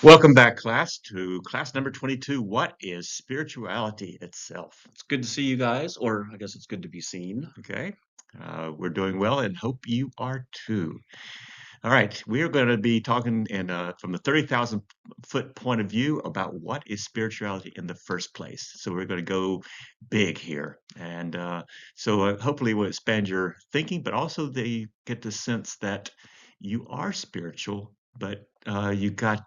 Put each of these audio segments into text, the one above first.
Welcome back, class, to class number 22. What is spirituality itself? It's good to see you guys, or I guess it's good to be seen. Okay, we're doing well and hope you are too. All right, we are going to be talking from the 30,000 foot point of view about what is spirituality in the first place. So we're going to go big here. And hopefully we'll expand your thinking, but also they get the sense that you are spiritual, but you got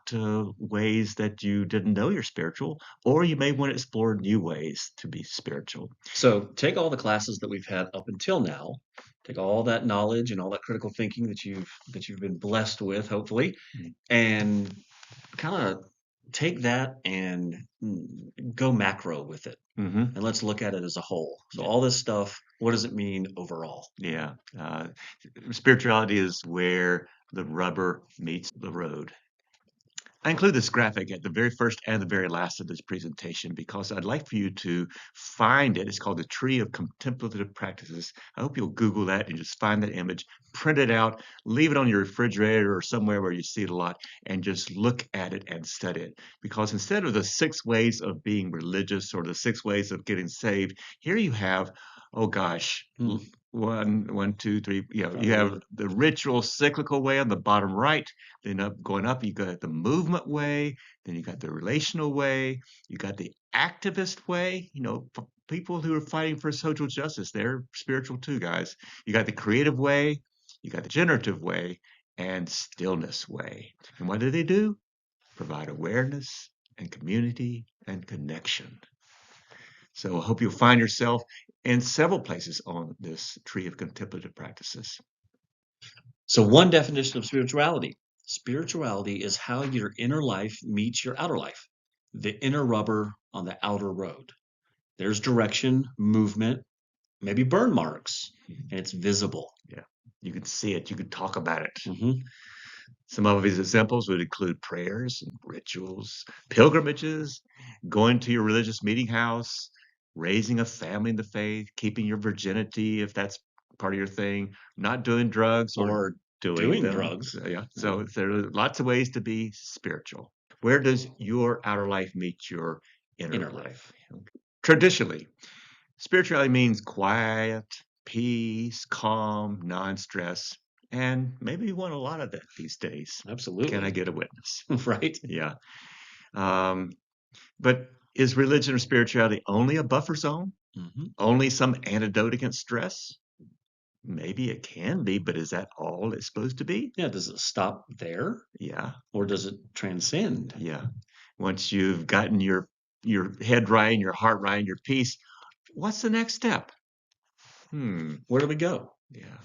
ways that you didn't know you're spiritual, or you may want to explore new ways to be spiritual. So take all the classes that we've had up until now, take all that knowledge and all that critical thinking that you've been blessed with, hopefully, Mm. and kind of take that and go macro with it. Mm-hmm. And let's look at it as a whole. So Yeah. all this stuff, what does it mean overall? Yeah. Spirituality is where the rubber meets the road. I include this graphic at the very first and the very last of this presentation because I'd like for you to find it. It's called the Tree of Contemplative Practices. I hope you'll Google that and just find that image, print it out, leave it on your refrigerator or somewhere where you see it a lot, and just look at it and study it. Because instead of the 6 ways of being religious or the 6 ways of getting saved, here you have, oh gosh, Hmm. one, two, three. You have Hallelujah. the ritual cyclical way on the bottom right. Then going up, you got the movement way, then you got the relational way, you got the activist way, people who are fighting for social justice, they're spiritual too, guys. You got the creative way, you got the generative way, and stillness way. And what do? Provide awareness and community and connection. So I hope you'll find yourself in several places on this tree of contemplative practices. So one definition of spirituality is how your inner life meets your outer life, the inner rubber on the outer road. There's direction, movement, maybe burn marks, and it's visible. Yeah, you can see it, you can talk about it. Hmm. Some of these examples would include prayers and rituals, pilgrimages, going to your religious meeting house, raising a family in the faith, keeping your virginity if that's part of your thing, not doing drugs or Or doing doing them. drugs. Yeah, Yeah. so there are lots of ways to be spiritual. Where does your outer life meet your inner Inner life? life. Traditionally, spirituality means quiet, peace, calm, non-stress, and maybe we want a lot of that these days. Can I Absolutely. get a witness? Right? Yeah. Um, but is religion or spirituality only a buffer zone? Hmm. Only some antidote against stress? Maybe it can be, but is that all it's supposed to be? Yeah. Does it stop there Yeah, or does it transcend? yeah. Once you've gotten your head right, and your heart right, and your peace, what's the next step? Hmm. Where do we go? Yeah.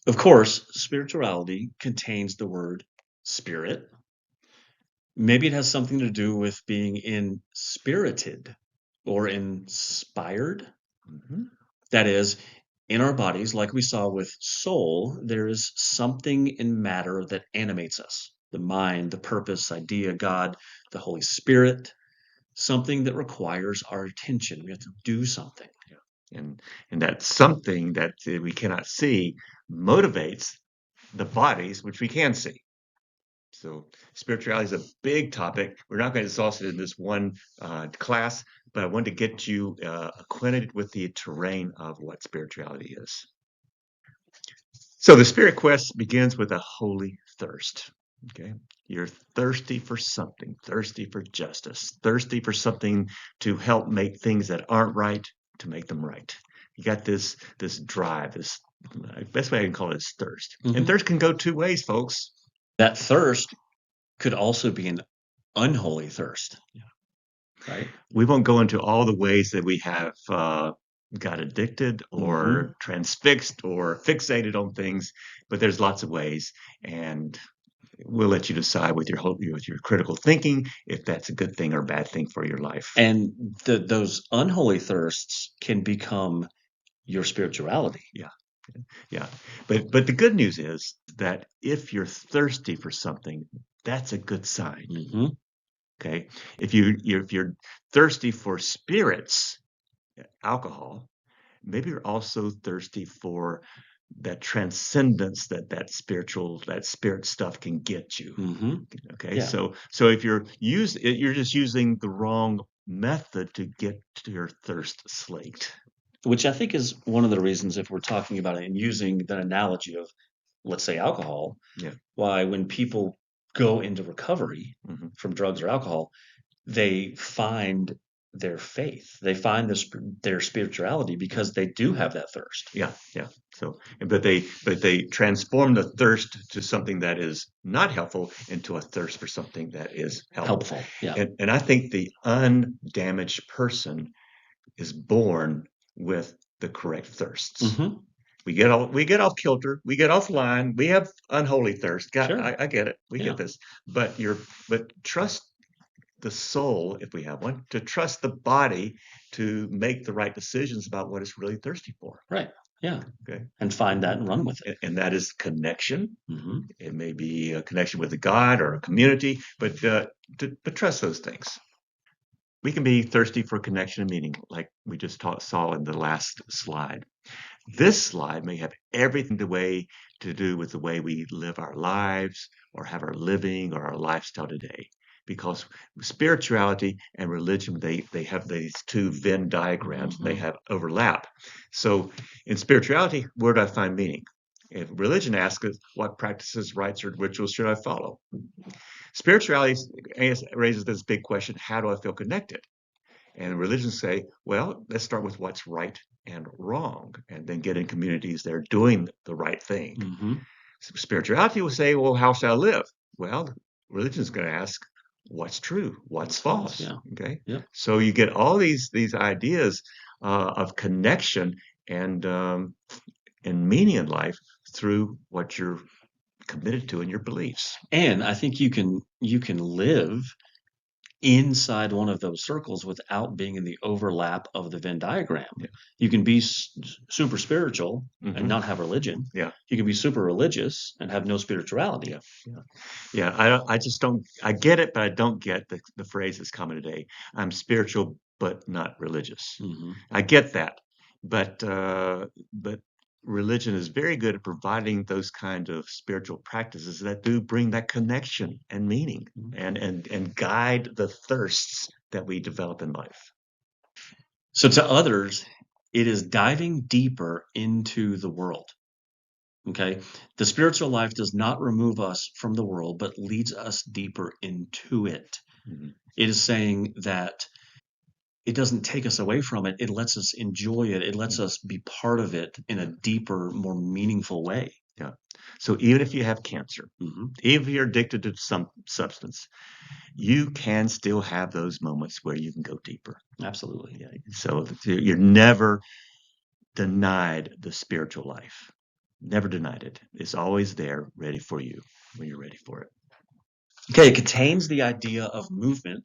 Of course, spirituality contains the word spirit. Maybe it has something to do with being inspirited or inspired. Mhm. That is, in our bodies, like we saw with soul, there is something in matter that animates us: the mind, the purpose, idea, God, the Holy Spirit, something that requires our attention. We have to do something. and and that something that we cannot see motivates the bodies which we can see. So spirituality is a big topic. We're not going to exhaust it in this one class, but I wanted to get you acquainted with the terrain of what spirituality is. So the spirit quest begins with a holy thirst. Okay, you're thirsty for something, thirsty for justice, thirsty for something to help make things that aren't right to make them right. You got this drive, this best way I can call it is thirst. And Mhm. thirst can go 2 ways, folks. That thirst could also be an unholy thirst, right? We won't go into all the ways that we have got addicted or Mhm. transfixed or fixated on things, but there's lots of ways, and we'll let you decide with your critical thinking if that's a good thing or bad thing for your life. And those unholy thirsts can become your spirituality. Yeah, yeah. But the good news is that if you're thirsty for something, that's a good sign. Mhm. Okay, if you're thirsty for spirits, alcohol, maybe you're also thirsty for that transcendence that spirit stuff can get you. Hmm. Okay, Yeah. so if you're just using the wrong method to get to your thirst slaked. Which I think is one of the reasons, if we're talking about it and using the analogy of, let's say, alcohol, Yeah. why when people go into recovery Hmm. from drugs or alcohol, they find their faith, they find their spirituality Yeah. because they do have that thirst. Yeah, yeah. So, but they transform the thirst to something that is not helpful into a thirst for something that is helpful. Helpful. Yeah. And I think the undamaged person is born with the correct thirsts. Hmm. We get off kilter, we get off line, we have unholy thirst. God, Sure. I get it, we Yeah. get this. But trust the soul, if we have one, to trust the body to make the right decisions about what it's really thirsty for. Right. Yeah. Okay. And find that and run with it. And that is connection. Hmm. It may be a connection with a God or a community, but trust those things. We can be thirsty for connection and meaning, like we just saw in the last slide. This slide may have everything to do with the way we live our lives or have our living or our lifestyle today. Because spirituality and religion, they have these two Venn diagrams, and they Hmm. have overlap. So in spirituality, where do I find meaning? If religion asks us, what practices, rites, or rituals should I follow? Spirituality raises this big question, how do I feel connected? And religions say, well, let's start with what's right and wrong, and then get in communities that are doing the right thing. Hmm. Spirituality will say, well, how shall I live? Well, religion is going to ask, what's true? What's False. false? Yeah. Okay. Yep. So you get all these ideas of connection and meaning in life through what you're committed to in your beliefs. And I think you can live inside one of those circles without being in the overlap of the Venn diagram. Yeah. You can be super spiritual and Hmm. not have religion. Yeah. You can be super religious and have no spirituality. Yeah. Yeah. Yeah. I just don't, I get it, but I don't get the phrase that's common today. I'm spiritual, but not religious. Hmm. I get that. But religion is very good at providing those kind of spiritual practices that do bring that connection and meaning and guide the thirsts that we develop in life. So to others, it is diving deeper into the world. Okay. The spiritual life does not remove us from the world, but leads us deeper into it. Mhm. It is saying that it doesn't take us away from it. It lets us enjoy it. It lets Yeah. us be part of it in a deeper, more meaningful way. Yeah. So even if you have cancer, Hmm. even if you're addicted to some substance, you can still have those moments where you can go deeper. Absolutely. Yeah. So you're never denied the spiritual life. Never denied it. It's always there, ready for you when you're ready for it. Okay, it contains the idea of movement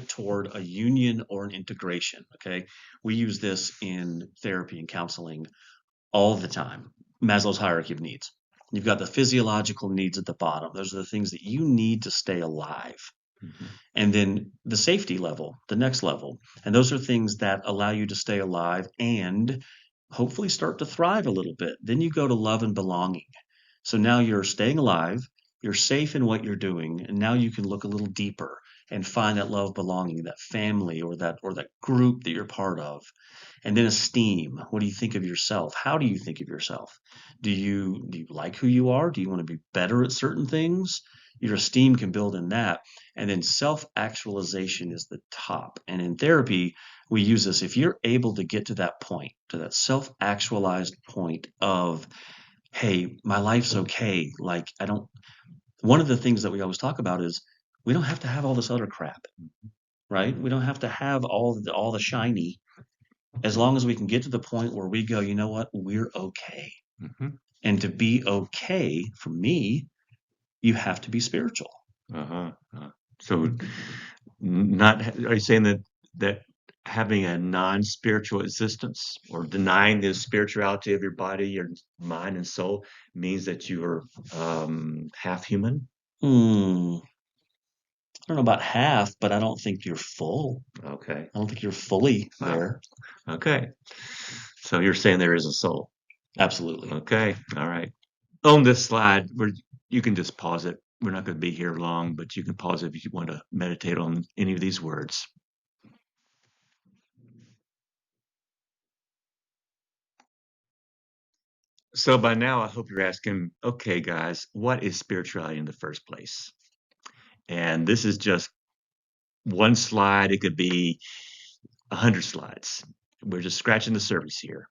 toward a union or an integration. Okay, we use this in therapy and counseling all the time. Maslow's hierarchy of needs. You've got the physiological needs at the bottom. Those are the things that you need to stay alive. Mhm. And then the safety level, the next level. And those are things that allow you to stay alive and hopefully start to thrive a little bit. Then you go to love and belonging. So now you're staying alive, you're safe in what you're doing, and now you can look a little deeper and find that love, belonging, that family or that group that you're part of. And then esteem. What do you think of yourself? How do you think of yourself? Do you like who you are? Do you want to be better at certain things? Your esteem can build in that. And then self-actualization is the top. And in therapy, we use this. If you're able to get to that point, to that self-actualized point of, hey, my life's okay. Like I don't one of the things that we always talk about is we don't have to have all this other crap, right? We don't have to have all the shiny as long as we can get to the point where we go, you know what, we're okay. Mhm. And to be okay, for me, you have to be spiritual. Uh-huh. So not are you saying that having a non-spiritual existence or denying the spirituality of your body, your mind and soul means that you are half human? Hmm. I don't know about half, but I don't think you're full. Okay. I don't think you're fully Wow. there. Okay. So you're saying there is a soul. Absolutely. Okay, all right. On this slide, you can just pause it. We're not going to be here long, but you can pause it if you want to meditate on any of these words. So by now, I hope you're asking, okay, guys, what is spirituality in the first place? And this is just one slide. It could be 100 slides. We're just scratching the surface here.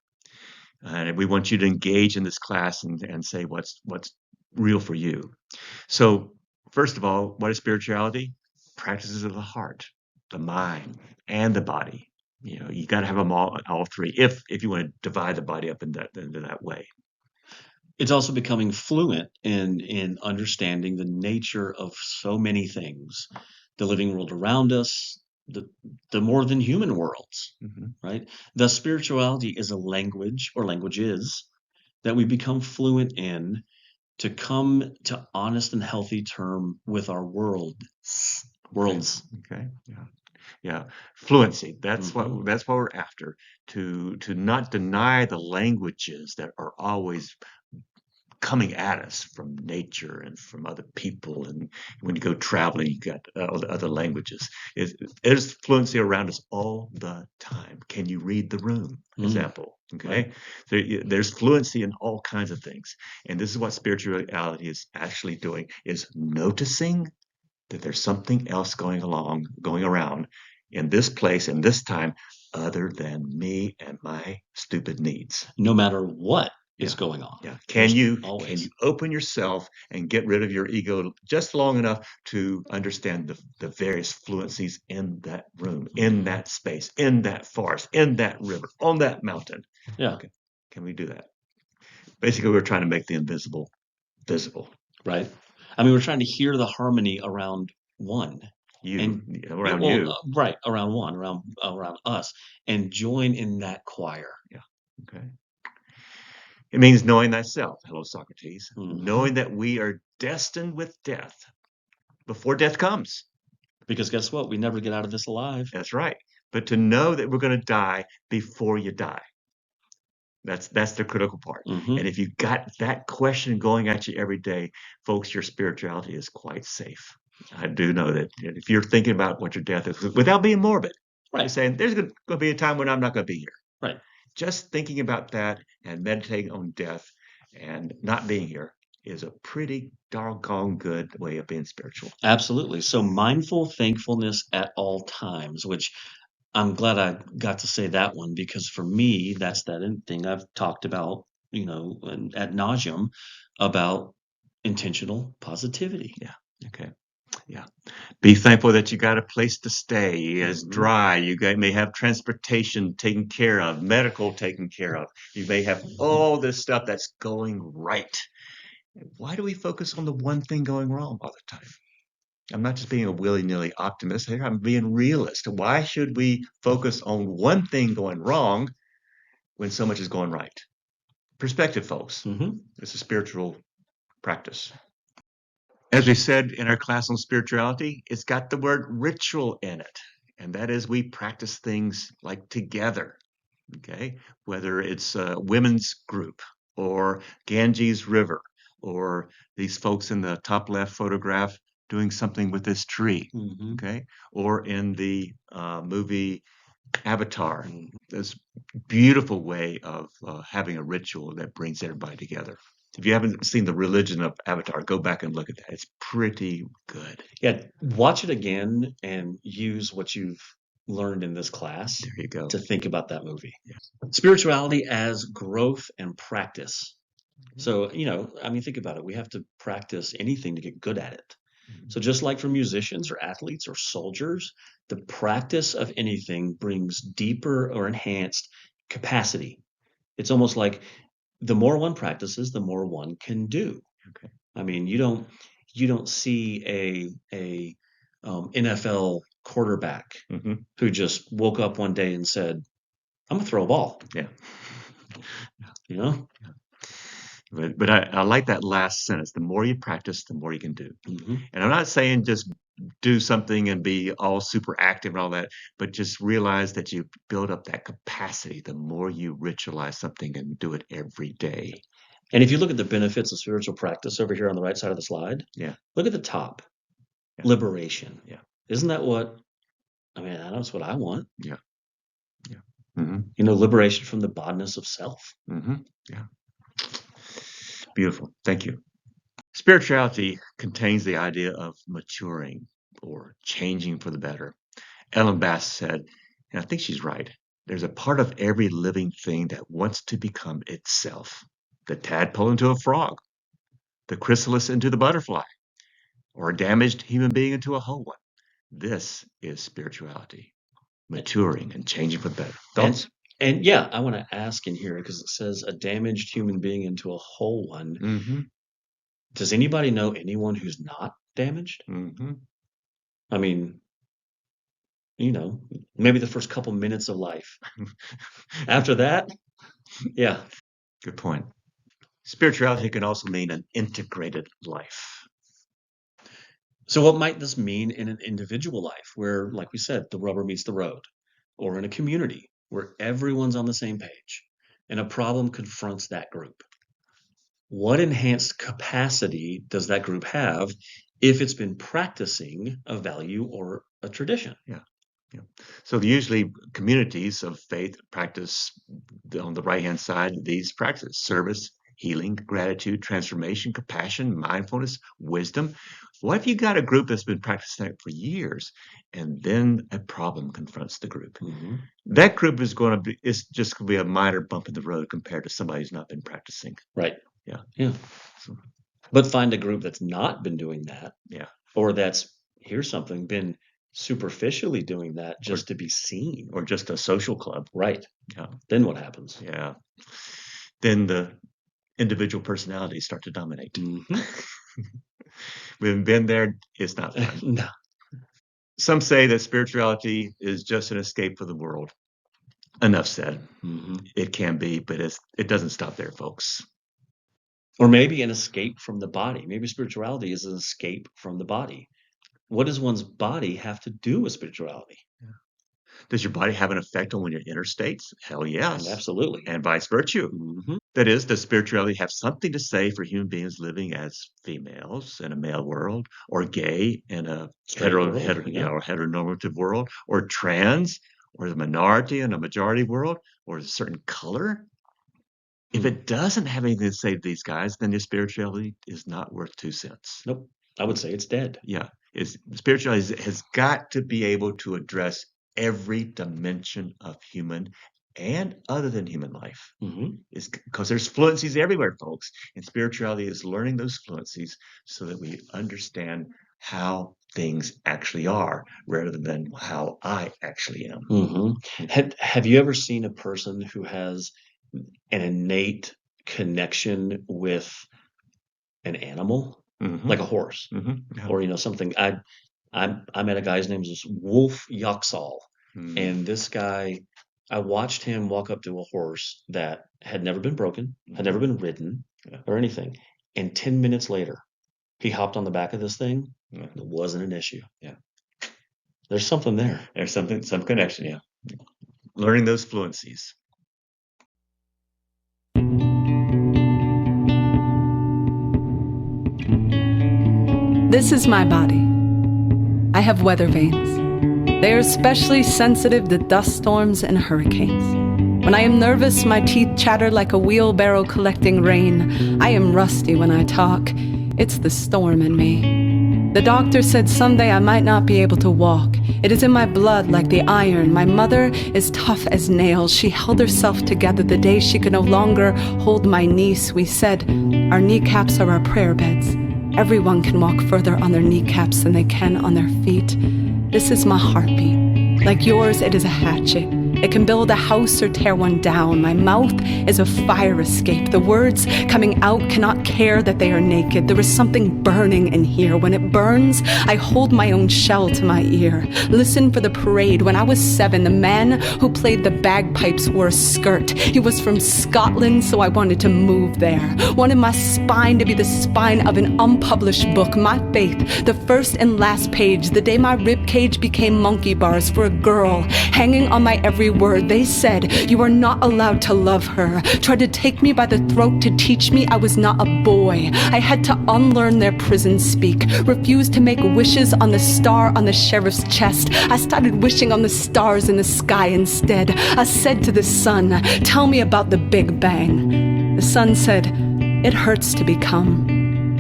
And we want you to engage in this class and say what's real for you. So, first of all, what is spirituality? Practices of the heart, the mind, and the body. You know, you got to have them all three. If you want to divide the body up into that way. It's also becoming fluent in understanding the nature of so many things, the living world around us, the more than human worlds, Mhm. right? Thus, spirituality is a language or languages that we become fluent in to come to honest and healthy term with our worlds. Okay. Yeah. Yeah. Fluency. Hmm. That's what we're after. To not deny the languages that are always coming at us from nature and from other people. And when you go traveling, you got other languages. There's fluency around us all the time. Can you read the room? Mm, Example. right. Okay. There's fluency in all kinds of things. And this is what spirituality is actually doing, is noticing that there's something else going around in this place and this time other than me and my stupid needs. No matter what is Yeah. going on, Yeah. Can there's you always. open yourself and get rid of your ego just long enough to understand the various fluencies in that room, in Mhm. that space, in that forest, in that river, on that mountain? Yeah, Okay. Can we do that? Basically, we're trying to make the invisible visible. right. I mean, we're trying to hear the harmony around one, You and yeah, around well, you. right around one, around us, and join in that choir. Yeah. Okay. It means knowing thyself. Hello, Socrates. Hmm. Knowing that we are destined with death before death comes. Because guess what? We never get out of this alive. That's right. But to know that we're going to die before you die. That's the critical part. And Hmm. if you got that question going at you every day, folks, your spirituality is quite safe. I do know that if you're thinking about what your death is, without being morbid, you're Right, saying there's going to be a time when I'm not going to be here. right. Just thinking about that and meditating on death and not being here is a pretty doggone good way of being spiritual. Absolutely. So mindful thankfulness at all times, which I'm glad I got to say that one because for me, that's that thing I've talked about, and ad nauseum about intentional positivity. Yeah. Okay. Yeah. Be thankful that you got a place to stay. It's Mhm. dry. May have transportation taken care of, medical taken care of. You may have all this stuff that's going right. Why do we focus on the one thing going wrong all the time? I'm not just being a willy-nilly optimist here. I'm being realist. Why should we focus on one thing going wrong when so much is going right? Perspective, folks. Mhm. It's a spiritual practice. As we said in our class on spirituality, it's got the word ritual in it. And that is we practice things like together, okay? Whether it's a women's group or Ganges River or these folks in the top left photograph doing something with this tree, Mhm. okay? Or in the movie Avatar, Mhm. this beautiful way of having a ritual that brings everybody together. If you haven't seen the religion of Avatar, go back and look at that. It's pretty good. Yeah, watch it again and use what you've learned in this class There you go. to think about that movie. Yeah. Spirituality as growth and practice. Okay. So, I mean, think about it. We have to practice anything to get good at it. Mhm. So, just like for musicians or athletes or soldiers, the practice of anything brings deeper or enhanced capacity. It's almost like the more one practices, the more one can do. Okay. I mean, you don't see a NFL quarterback Hmm. who just woke up one day and said, "I'm gonna throw a ball." Yeah. You know? But I like that last sentence. The more you practice, the more you can do. Hmm. And I'm not saying just do something and be all super active and all that, but just realize that you build up that capacity the more you ritualize something and do it every day. And if you look at the benefits of spiritual practice over here on the right side of the slide, Yeah. look at the top. Yeah. Liberation. Yeah. Isn't that what, I mean, that's what I want. Yeah. Yeah. Mm-hmm. You know, liberation from the bondness of self. Mm-hmm. Yeah. Beautiful. Thank you. Spirituality contains the idea of maturing or changing for the better. Ellen Bass said, and I think she's right, there's a part of every living thing that wants to become itself. The tadpole into a frog, the chrysalis into the butterfly, or a damaged human being into a whole one. This is spirituality, maturing and changing for the better. Thoughts? And yeah, I want to ask in here because it says a damaged human being into a whole one. Mm-hmm. Does anybody know anyone who's not damaged? Mm-hmm. I mean, you know, maybe the first couple minutes of life. After that, yeah. Good point. Spirituality can also mean an integrated life. So what might this mean in an individual life where, like we said, the rubber meets the road, or in a community where everyone's on the same page and a problem confronts that group? What enhanced capacity does that group have if it's been practicing a value or a tradition? Yeah. Yeah. So usually communities of faith practice on the right-hand side these practices: service, healing, gratitude, transformation, compassion, mindfulness, wisdom. What if you got a group that's been practicing it for years and then a problem confronts the group? Mhm. That group is just going to be a minor bump in the road compared to somebody who's not been practicing. Right. Yeah. Yeah. So, But find a group that's not been doing that, yeah. or that's, here's something, been superficially doing that just to be seen. Or just a social club. Right. Yeah. Then what happens? Yeah. Then the individual personalities start to dominate. Mhm. We've been there. It's not fun. No. Some say that spirituality is just an escape for the world. Enough said. Mhm. It can be, but it doesn't stop there, folks. Or maybe an escape from the body. Maybe spirituality is an escape from the body. What does one's body have to do with spirituality? Does your body have an effect on your inner states? Hell yes. Absolutely. And vice versa. Mhm. That is, does spirituality have something to say for human beings living as females in a male world, or gay in a Straight world, yeah. or heteronormative world, or trans, or the minority in a majority world, or a certain color? If it doesn't have anything to say to these guys, then your spirituality is not worth 2 cents. Nope. I would say it's dead. Yeah. Spirituality has got to be able to address every dimension of human and other than human life. Mhm. Is because there's fluencies everywhere, folks. And spirituality is learning those fluencies so that we understand how things actually are rather than how I actually am. Mhm. Have you ever seen a person who has an innate connection with an animal, Mhm. like a horse, Mhm. Yeah. or something? I met a guy's name is Wolf Yoxall, Mm. and this guy, I watched him walk up to a horse that had never been broken, had never been ridden, Yeah. or anything, and 10 minutes later, he hopped on the back of this thing. Yeah. It wasn't an issue. Yeah. There's something there. There's some connection, yeah. Learning those fluencies. This is my body. I have weather vanes. They are especially sensitive to dust storms and hurricanes. When I am nervous, my teeth chatter like a wheelbarrow collecting rain. I am rusty when I talk. It's the storm in me. The doctor said someday I might not be able to walk. It is in my blood like the iron. My mother is tough as nails. She held herself together the day she could no longer hold my niece. We said, our kneecaps are our prayer beds. Everyone can walk further on their kneecaps than they can on their feet. This is my heartbeat. Like yours, it is a hatchet. It can build a house or tear one down. My mouth is a fire escape. The words coming out cannot care that they are naked. There is something burning in here. When it burns, I hold my own shell to my ear. Listen for the parade. When I was 7, the man who played the bagpipes wore a skirt. He was from Scotland, so I wanted to move there. Wanted my spine to be the spine of an unpublished book. My faith, the first and last page. The day my ribcage became monkey bars for a girl hanging on my every word. They said, you are not allowed to love her. Tried to take me by the throat to teach me I was not a boy. I had to unlearn their prison speak. Refused to make wishes on the star on the sheriff's chest. I started wishing on the stars in the sky instead. I said to the sun, tell me about the Big Bang. The sun said, it hurts to become.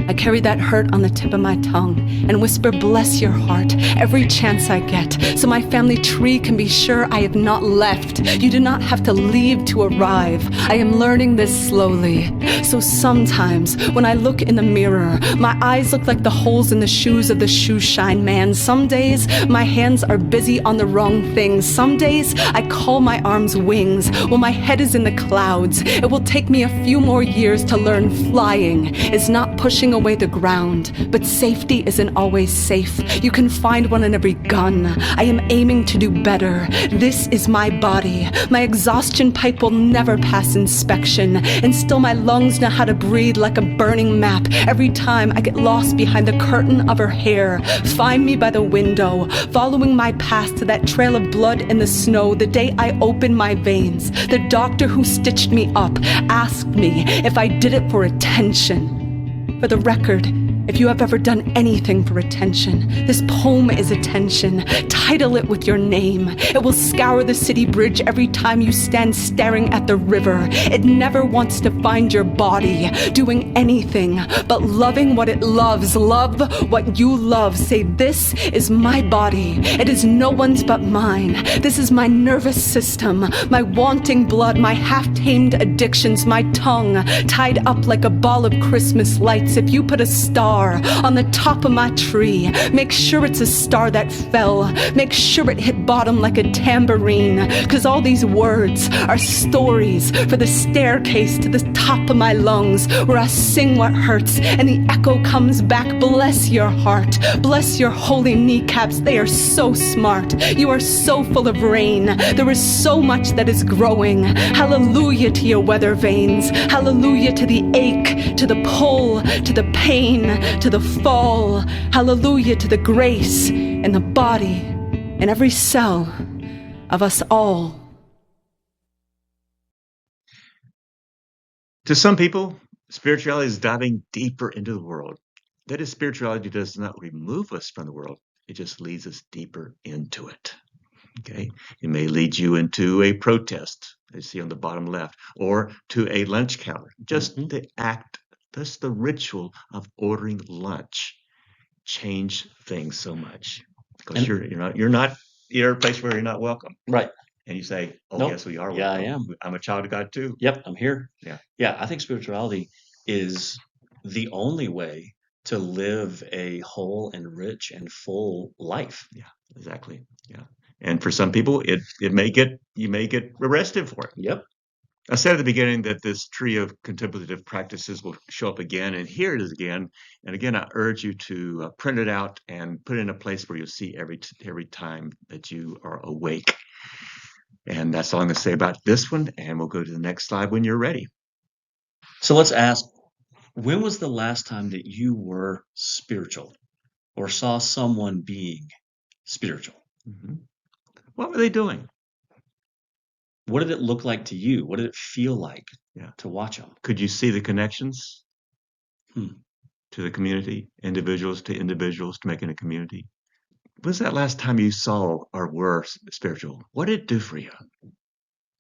I carry that hurt on the tip of my tongue and whisper, bless your heart, every chance I get, so my family tree can be sure I have not left. You do not have to leave to arrive. I am learning this slowly. So sometimes when I look in the mirror, my eyes look like the holes in the shoes of the shoe shine man. Some days my hands are busy on the wrong things. Some days I call my arms wings. While my head is in the clouds, it will take me a few more years to learn flying is not pushing away the ground, but safety isn't always safe. You can find one in every gun. I am aiming to do better. This is my body. My exhaustion pipe will never pass inspection, and still my lungs know how to breathe like a burning map. Every time I get lost behind the curtain of her hair, find me by the window, following my past to that trail of blood in the snow. The day I opened my veins, the doctor who stitched me up asked me if I did it for attention. For the record, if you have ever done anything for attention, this poem is attention. Title it with your name. It will scour the city bridge every time you stand staring at the river. It never wants to find your body doing anything but loving what it loves. Love what you love. Say, this is my body. It is no one's but mine. This is my nervous system, my wanting blood, my half-tamed addictions, my tongue tied up like a ball of Christmas lights. If you put a star on the top of my tree, make sure it's a star that fell. Make sure it hit bottom like a tambourine, because all these words are stories for the staircase to the top of my lungs, where I sing what hurts and the echo comes back. Bless your heart. Bless your holy kneecaps. They are so smart. You are so full of rain. There is so much that is growing. Hallelujah to your weather veins. Hallelujah to the ache, to the pull, to the pain, to the fall. Hallelujah to the grace in the body, in every cell of us all. To some people, spirituality is diving deeper into the world. That is, spirituality does not remove us from the world. It just leads us deeper into it. Okay? It may lead you into a protest, as you see on the bottom left, or to a lunch counter. Just the act, just the ritual of ordering lunch change things so much, because you're a place where you're not welcome, Right. and you say, "Oh, Nope. yes, we are Yeah, I welcome. am. I'm a child of God too." Yep, I'm here. Yeah. Yeah, I think spirituality is the only way to live a whole and rich and full life. Yeah, exactly. Yeah, and for some people, you may get arrested for it. Yep. I said at the beginning that this tree of contemplative practices will show up again, and here it is again. And again, I urge you to print it out and put it in a place where you'll see every time that you are awake. And that's all I'm going to say about this one, and we'll go to the next slide when you're ready. So let's ask, when was the last time that you were spiritual or saw someone being spiritual? What were they doing? What did it look like to you? What did it feel like to watch them? Could you see the connections to the community, individuals to making a community? When was that last time you saw or were spiritual? What did it do for you?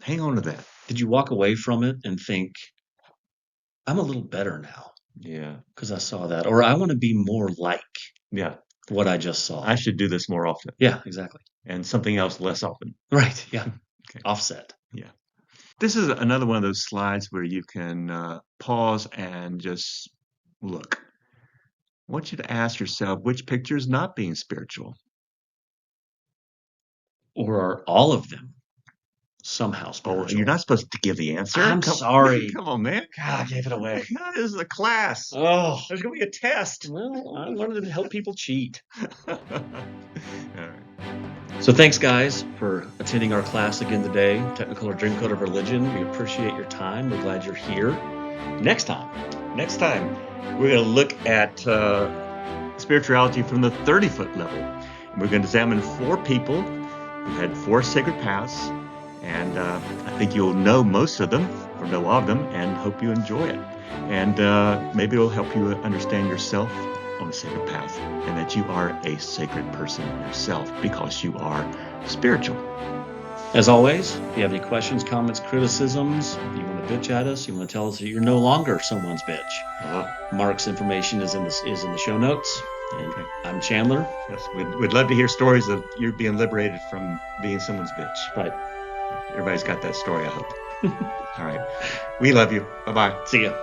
Hang on to that. Did you walk away from it and think, I'm a little better now? Yeah. Because I saw that. Or I want to be more like what I just saw. I should do this more often. Yeah, exactly. And something else less often. Right. Yeah. Okay. Offset. Yeah. This is another one of those slides where you can pause and just look. I want you to ask yourself which picture is not being spiritual. Or are all of them somehow Oh, spiritual? you're not supposed to give the answer. I'm sorry. Come on, man. God, I gave it away. God, this is a class. Oh, There's going to be a test. well, I wanted to help people cheat. All right. So thanks, guys, for attending our class again today, Technicolor Dreamcoat of Religion. We appreciate your time. We're glad you're here. Next time, We're going to look at spirituality from the 30-foot level. And we're going to examine 4 people who had 4 sacred paths. And I think you'll know most of them, or know of them, and hope you enjoy it. And maybe it'll help you understand yourself on a sacred path, and that you are a sacred person yourself because you are spiritual. as always, if you have any questions, comments, criticisms, if you want to bitch at us, you want to tell us that you're no longer someone's bitch, Mark's information is in the show notes. And Okay. I'm Chandler. Yes, we'd love to hear stories of you being liberated from being someone's bitch. Right. Everybody's got that story, I hope. All right. We love you. Bye-bye. See ya.